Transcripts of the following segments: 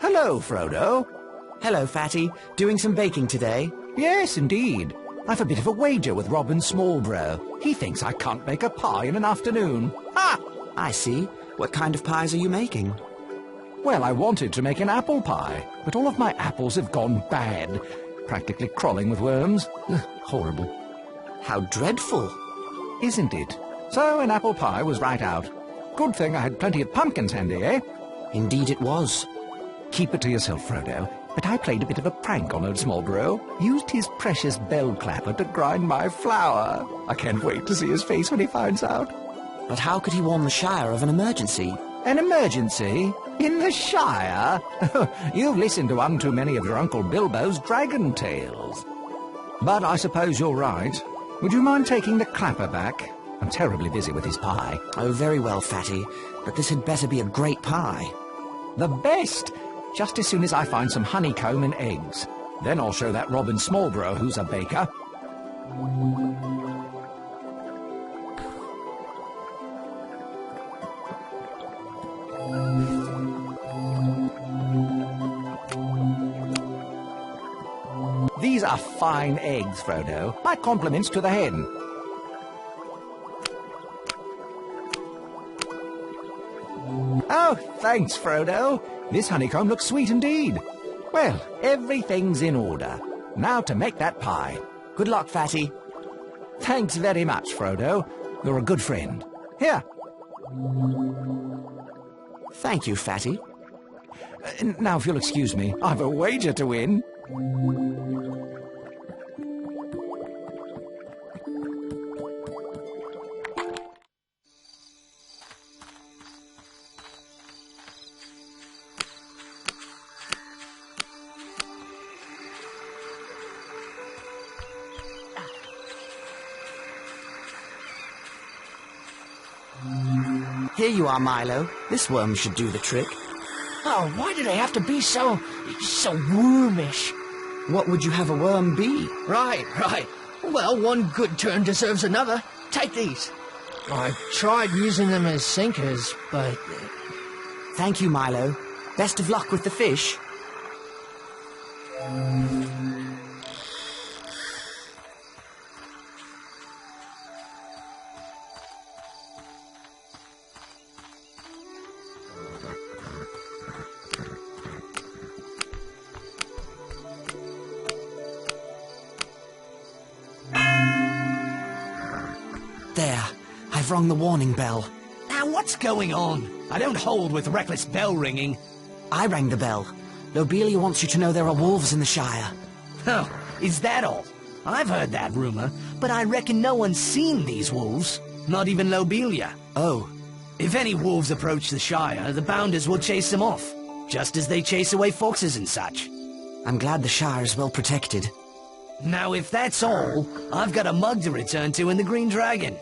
Hello, Frodo. Hello, Fatty. Doing some baking today? Yes, indeed. I've a bit of a wager with Robin Smallbrow. He thinks I can't make a pie in an afternoon. Ha! I see. What kind of pies are you making? Well, I wanted to make an apple pie, but all of my apples have gone bad. Practically crawling with worms. Ugh, horrible. How dreadful. Isn't it? So an apple pie was right out. Good thing I had plenty of pumpkins handy, eh? Indeed it was. Keep it to yourself, Frodo. But I played a bit of a prank on old Smallbrow. Used his precious bell clapper to grind my flour. I can't wait to see his face when he finds out. But how could he warn the Shire of an emergency? An emergency? In the Shire? You've listened to one too many of your Uncle Bilbo's dragon tales. But I suppose you're right. Would you mind taking the clapper back? I'm terribly busy with his pie. Oh, very well, Fatty. But this had better be a great pie. The best! Just as soon as I find some honeycomb and eggs. Then I'll show that Robin Smallbrow who's a baker. These are fine eggs, Frodo. My compliments to the hen. Oh, thanks, Frodo. This honeycomb looks sweet indeed. Well, everything's in order. Now to make that pie. Good luck, Fatty. Thanks very much, Frodo. You're a good friend. Here. Thank you, Fatty. Now, if you'll excuse me, I've a wager to win. Here you are, Milo. This worm should do the trick. Oh, why do they have to be so wormish? What would you have a worm be? Right. Well, one good turn deserves another. Take these. I've tried using them as sinkers, but... Thank you, Milo. Best of luck with the fish. There, I've rung the warning bell. Now what's going on? I don't hold with reckless bell ringing. I rang the bell. Lobelia wants you to know there are wolves in the Shire. Oh, is that all? I've heard that rumor, but I reckon no one's seen these wolves. Not even Lobelia. Oh. If any wolves approach the Shire, the Bounders will chase them off, just as they chase away foxes and such. I'm glad the Shire is well protected. Now, if that's all, I've got a mug to return to in the Green Dragon.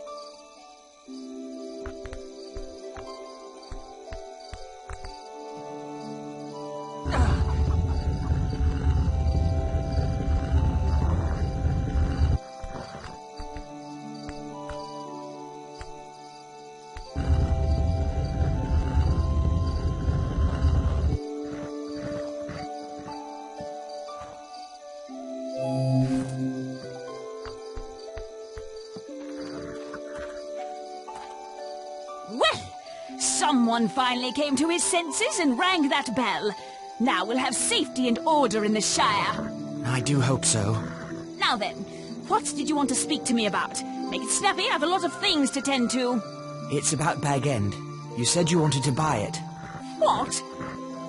Well, someone finally came to his senses and rang that bell. Now we'll have safety and order in the Shire. I do hope so. Now then, what did you want to speak to me about? Make it snappy, I have a lot of things to tend to. It's about Bag End. You said you wanted to buy it. What?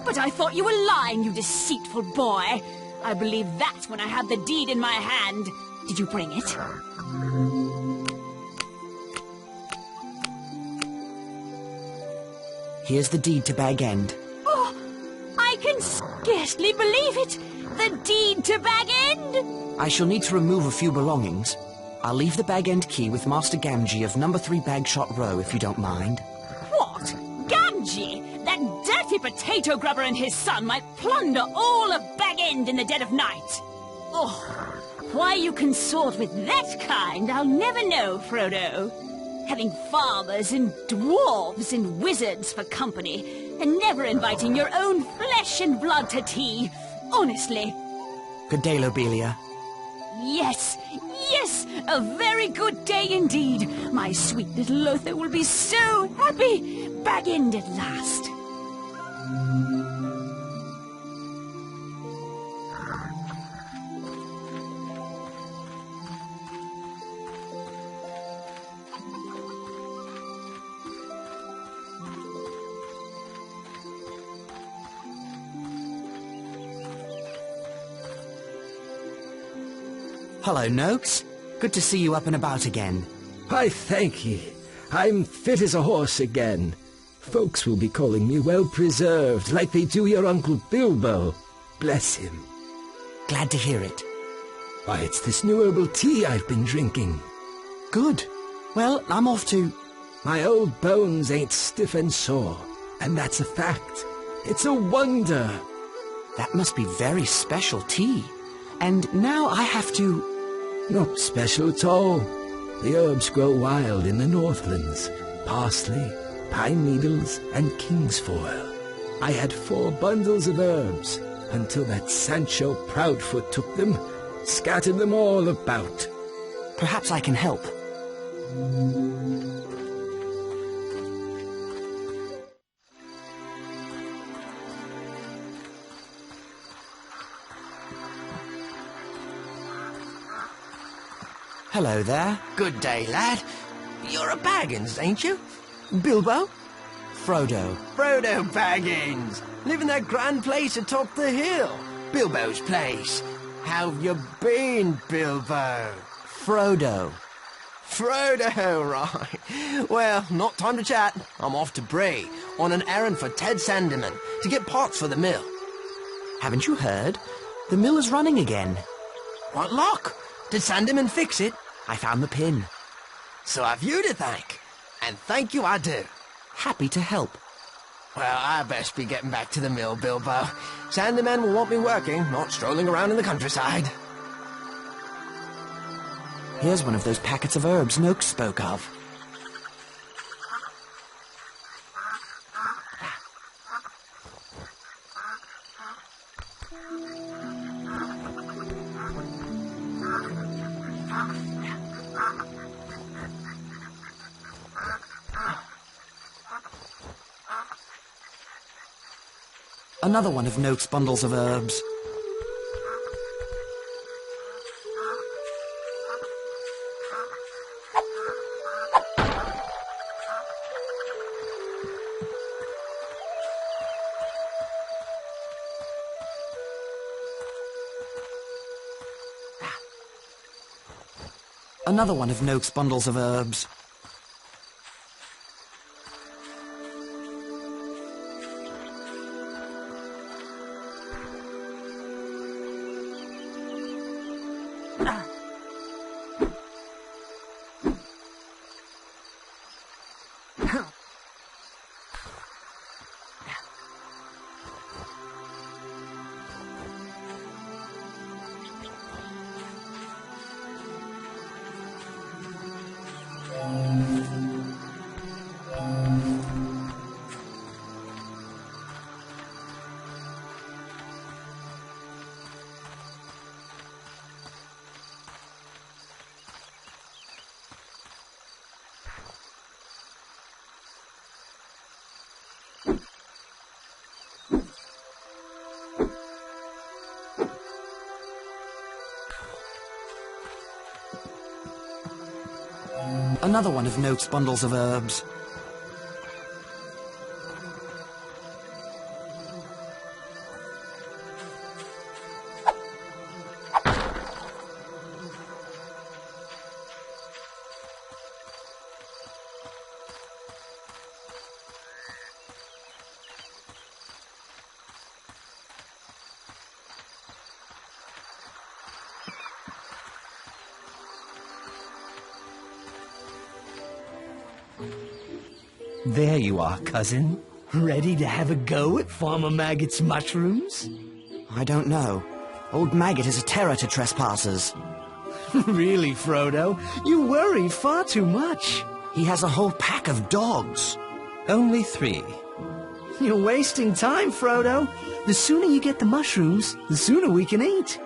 But I thought you were lying, you deceitful boy. I believe that when I had the deed in my hand. Did you bring it? Here's the deed to Bag End. Oh, I can scarcely believe it. The deed to Bag End? I shall need to remove a few belongings. I'll leave the Bag End key with Master Gamgee of number 3 Bagshot Row, if you don't mind. What? Gamgee? That dirty potato grubber and his son might plunder all of Bag End in the dead of night. Oh, why you consort with that kind, I'll never know, Frodo. Having farmers and dwarves and wizards for company, and never inviting your own flesh and blood to tea. Honestly. Good day, Lobelia. Yes, yes, a very good day indeed. My sweet little Lothar will be so happy. Bag end at last. Hello, Noakes. Good to see you up and about again. I thank ye. I'm fit as a horse again. Folks will be calling me well-preserved, like they do your Uncle Bilbo. Bless him. Glad to hear it. Why, it's this new herbal tea I've been drinking. Good. Well, I'm off to... My old bones ain't stiff and sore, and that's a fact. It's a wonder. That must be very special tea. And now I have to... Not special at all. The herbs grow wild in the Northlands. Parsley, pine needles, and kingsfoil. I had 4 bundles of herbs, until that Sancho Proudfoot took them, scattered them all about. Perhaps I can help. Hello there. Good day, lad. You're a Baggins, ain't you? Bilbo? Frodo. Frodo Baggins. Live in that grand place atop the hill. Bilbo's place. How've you been, Bilbo? Frodo. Frodo, right. Well, not time to chat. I'm off to Bray on an errand for Ted Sandeman to get parts for the mill. Haven't you heard? The mill is running again. What luck? Did Sandeman fix it? I found the pin. So I've you to thank. And thank you I do. Happy to help. Well, I best be getting back to the mill, Bilbo. Sandeman will want me working, not strolling around in the countryside. Here's one of those packets of herbs Noakes spoke of. Another one of Noakes' bundles of herbs. Another one of Noakes' bundles of herbs. Another one of Noakes' bundles of herbs. There you are, cousin. Ready to have a go at Farmer Maggot's mushrooms? I don't know. Old Maggot is a terror to trespassers. Really, Frodo? You worry far too much. He has a whole pack of dogs. Only 3. You're wasting time, Frodo. The sooner you get the mushrooms, the sooner we can eat.